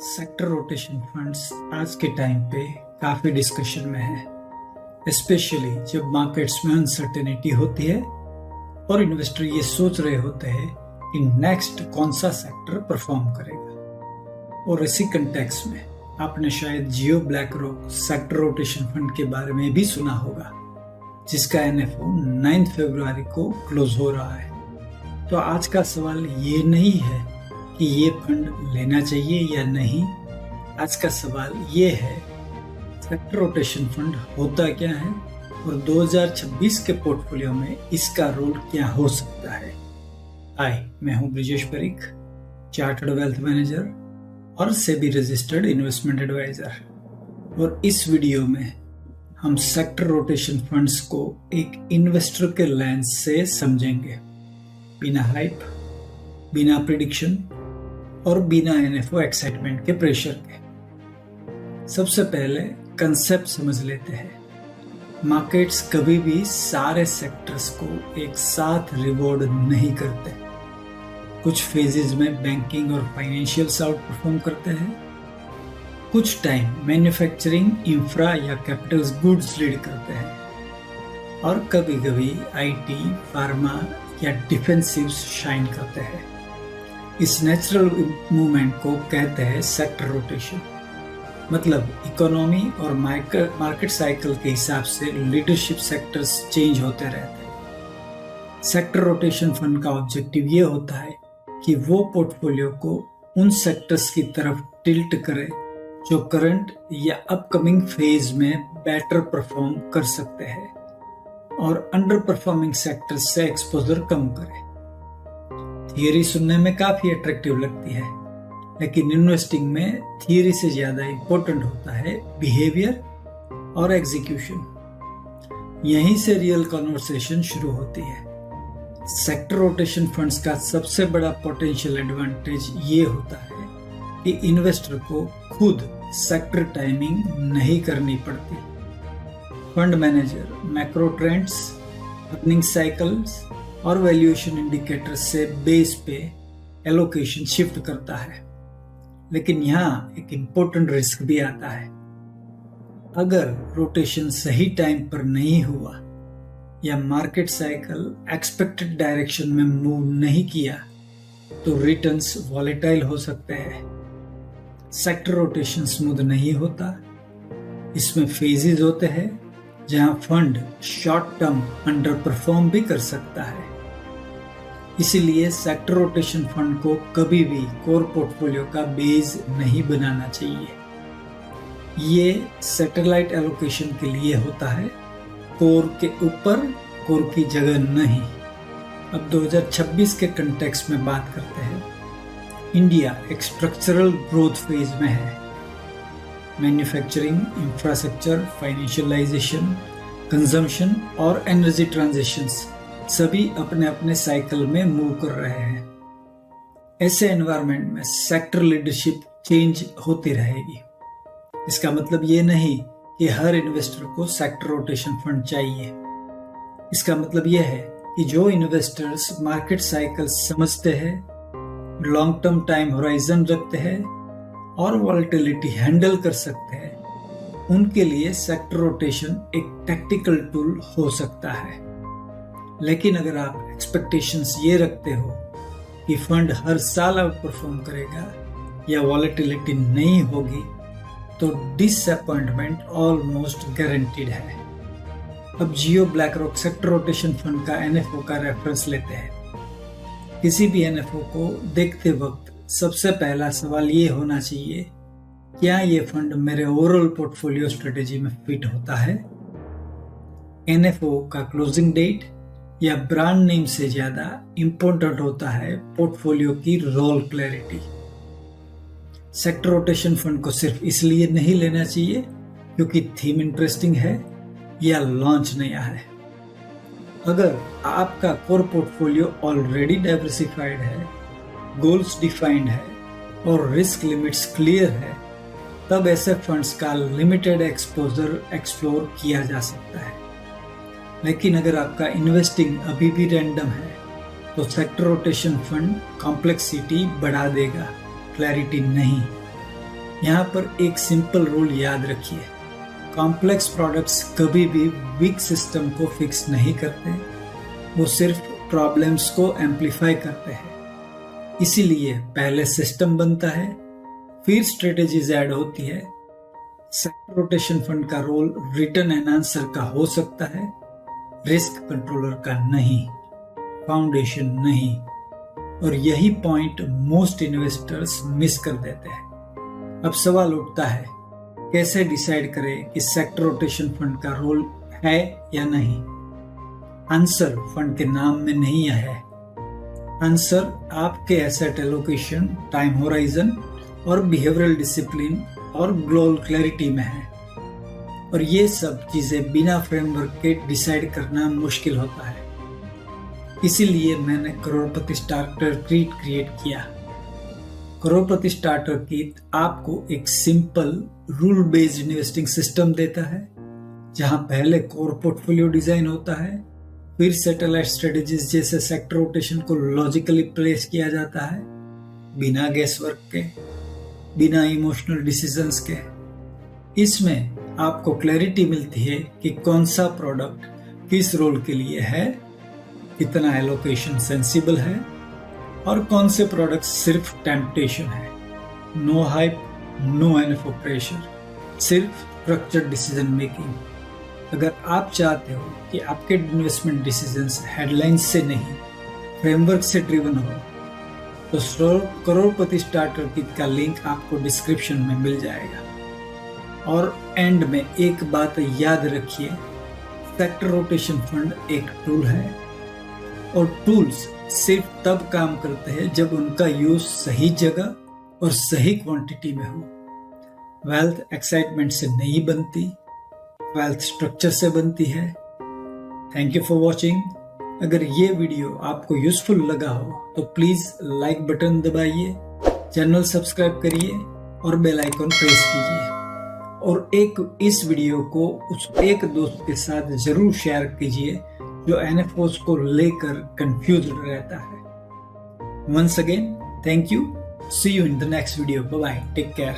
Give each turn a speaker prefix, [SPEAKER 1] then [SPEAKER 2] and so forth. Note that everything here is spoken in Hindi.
[SPEAKER 1] सेक्टर रोटेशन फंड्स आज के टाइम पे काफी डिस्कशन में है, स्पेशली जब मार्केट्स में अनसर्टेनिटी होती है और इन्वेस्टर ये सोच रहे होते हैं कि नेक्स्ट कौन सा सेक्टर परफॉर्म करेगा। और इसी कंटेक्स्ट में आपने शायद Jio BlackRock sector rotation fund के बारे में भी सुना होगा, जिसका NFO 9 फरवरी को क्लोज हो रहा है। तो आज का सवाल ये नहीं है कि ये फंड लेना चाहिए या नहीं। आज का सवाल ये है, सेक्टर रोटेशन फंड होता क्या है और 2026 के पोर्टफोलियो में इसका रोल क्या हो सकता है। हाय, मैं हूं Brijesh Parikh, chartered wealth manager और सेबी रजिस्टर्ड इन्वेस्टमेंट एडवाइजर। और इस वीडियो में हम सेक्टर रोटेशन फंड्स को एक इन्वेस्टर के लेंस से समझेंगे, बिना हाइप, बिना प्रिडिक्शन और बिना NFO एक्साइटमेंट के प्रेशर के। सबसे पहले कंसेप्ट समझ लेते हैं। मार्केट्स कभी भी सारे सेक्टर्स को एक साथ रिवॉर्ड नहीं करते। कुछ फेजेस में बैंकिंग और फाइनेंशियल्स आउट परफॉर्म करते हैं, कुछ टाइम मैन्युफैक्चरिंग, इंफ्रा या कैपिटल्स गुड्स लीड करते हैं, और कभी कभी IT, फार्मा या डिफेंसिव्स शाइन करते हैं। इस नेचुरल मूवमेंट को कहते हैं सेक्टर रोटेशन। मतलब इकोनॉमी और मार्केट साइकिल के हिसाब से लीडरशिप सेक्टर्स चेंज होते रहते हैं। सेक्टर रोटेशन फंड का ऑब्जेक्टिव ये होता है कि वो पोर्टफोलियो को उन सेक्टर्स की तरफ टिल्ट करे जो करंट या अपकमिंग फेज में बेटर परफॉर्म कर सकते हैं, और अंडर परफॉर्मिंग सेक्टर्स से एक्सपोजर कम करे। थियरी सुनने में काफी अट्रैक्टिव लगती है, लेकिन इन्वेस्टिंग में थियरी से ज्यादा इंपॉर्टेंट होता है बिहेवियर और एग्जीक्यूशन। यहीं से रियल कन्वर्सेशन शुरू होती है। सेक्टर रोटेशन फंड्स का सबसे बड़ा पोटेंशियल एडवांटेज ये होता है कि इन्वेस्टर को खुद सेक्टर टाइमिंग नहीं करनी पड़ती। Fund manager macro trends, earning cycles और वैल्यूएशन इंडिकेटर से बेस पे एलोकेशन शिफ्ट करता है। लेकिन यहाँ एक इम्पोर्टेंट रिस्क भी आता है। अगर रोटेशन सही टाइम पर नहीं हुआ या मार्केट साइकिल एक्सपेक्टेड डायरेक्शन में मूव नहीं किया तो रिटर्न्स वॉलेटाइल हो सकते हैं। सेक्टर रोटेशन स्मूथ नहीं होता। इसमें फेजेस होते हैं जहां fund short term under perform भी कर सकता है। इसीलिए सेक्टर रोटेशन फंड को कभी भी कोर पोर्टफोलियो का बेस नहीं बनाना चाहिए। ये सैटेलाइट एलोकेशन के लिए होता है, कोर के ऊपर, कोर की जगह नहीं। अब 2026 के कंटेक्स्ट में बात करते हैं। इंडिया एक स्ट्रक्चरल ग्रोथ फेज में है। मैन्युफैक्चरिंग, इंफ्रास्ट्रक्चर, फाइनेंशियलाइजेशन, कंजम्पशन और एनर्जी ट्रांजिशंस सभी अपने अपने साइकिल में मूव कर रहे हैं। ऐसे एनवायरनमेंट में सेक्टर लीडरशिप चेंज होती रहेगी। इसका मतलब ये नहीं कि हर इन्वेस्टर को सेक्टर रोटेशन फंड चाहिए। इसका मतलब यह है कि जो इन्वेस्टर्स मार्केट साइकिल समझते हैं, लॉन्ग टर्म टाइम होराइजन रखते हैं और वॉलेटिलिटी हैंडल कर सकते हैं, उनके लिए सेक्टर रोटेशन एक टैक्टिकल टूल हो सकता है। लेकिन अगर आप एक्सपेक्टेशंस ये रखते हो कि फंड हर साल आउट परफॉर्म करेगा या वॉलेटिलिटी नहीं होगी, तो डिसअपॉइंटमेंट ऑलमोस्ट गारंटीड है। अब Jio BlackRock sector rotation fund का NFO का रेफरेंस लेते हैं। किसी भी NFO को देखते वक्त सबसे पहला सवाल ये होना चाहिए, क्या ये फंड मेरे ओवरऑल पोर्टफोलियो स्ट्रेटेजी में फिट होता है। NFO का क्लोजिंग डेट या ब्रांड नेम से ज्यादा इंपॉर्टेंट होता है पोर्टफोलियो की role clarity. Sector rotation fund को सिर्फ इसलिए नहीं लेना चाहिए क्योंकि थीम इंटरेस्टिंग है या लॉन्च नया है। अगर आपका कोर पोर्टफोलियो ऑलरेडी डाइवर्सिफाइड है, गोल्स डिफाइंड है और रिस्क लिमिट्स क्लियर है, तब ऐसे फंड्स का लिमिटेड एक्सपोजर एक्सप्लोर किया जा सकता है। लेकिन अगर आपका इन्वेस्टिंग अभी भी रैंडम है तो सेक्टर रोटेशन फंड कॉम्प्लेक्सिटी बढ़ा देगा, क्लैरिटी नहीं। यहाँ पर एक सिंपल रूल याद रखिए, कॉम्प्लेक्स प्रोडक्ट्स कभी भी वीक सिस्टम को फिक्स नहीं करते, वो सिर्फ प्रॉब्लम्स को एम्पलीफाई करते हैं। इसीलिए पहले सिस्टम बनता है, फिर स्ट्रेटेजीज ऐड होती है। सेक्टर रोटेशन फंड का रोल रिटर्न एनहांसर का हो सकता है, रिस्क कंट्रोलर का नहीं, फाउंडेशन नहीं। और यही पॉइंट मोस्ट इन्वेस्टर्स मिस कर देते हैं। अब सवाल उठता है, कैसे डिसाइड करें कि सेक्टर रोटेशन फंड का रोल है या नहीं? आंसर फंड के नाम में नहीं है, आंसर आपके एसेट एलोकेशन, टाइम होराइजन और बिहेवियरल डिसिप्लिन और ग्लोबल क्लैरिटी में है। और ये सब चीजें बिना फ्रेमवर्क के डिसाइड करना मुश्किल होता है। इसीलिए मैंने करोड़पति स्टार्टर किट क्रिएट किया। करोड़पति स्टार्टर किट आपको एक simple rule based investing system देता है, जहां पहले कोर पोर्टफोलियो डिजाइन होता है, फिर सैटेलाइट स्ट्रेटेजीज जैसे सेक्टर रोटेशन को लॉजिकली प्लेस किया जाता है, बिना गेस वर्क के, बिना इमोशनल डिसीजंस के। इसमें आपको क्लैरिटी मिलती है कि कौन सा प्रोडक्ट किस रोल के लिए है, कितना एलोकेशन सेंसिबल है और कौन से प्रोडक्ट सिर्फ टेम्पटेशन है। No hype, no enough pressure, सिर्फ स्ट्रक्चर्ड डिसीजन मेकिंग। अगर आप चाहते हो कि आपके इन्वेस्टमेंट डिसीजंस हेडलाइंस से नहीं, फ्रेमवर्क से ड्रिवन हो, तो करोड़पति स्टार्टर किट का लिंक आपको डिस्क्रिप्शन में मिल जाएगा। और एंड में एक बात याद रखिए, सेक्टर रोटेशन फंड एक टूल है और टूल्स सिर्फ तब काम करते हैं जब उनका यूज सही जगह और सही क्वांटिटी में हो। वेल्थ एक्साइटमेंट से नहीं बनती, वेल्थ स्ट्रक्चर से बनती है। Thank you for watching. अगर ये वीडियो आपको यूजफुल लगा हो तो प्लीज लाइक बटन दबाइए, चैनल सब्सक्राइब करिए और बेल आइकन प्रेस कीजिए। और इस वीडियो को उस एक दोस्त के साथ जरूर शेयर कीजिए जो एनएफओस को लेकर कंफ्यूज रहता है। Once again, thank you. See you in the next video. Bye bye, take care.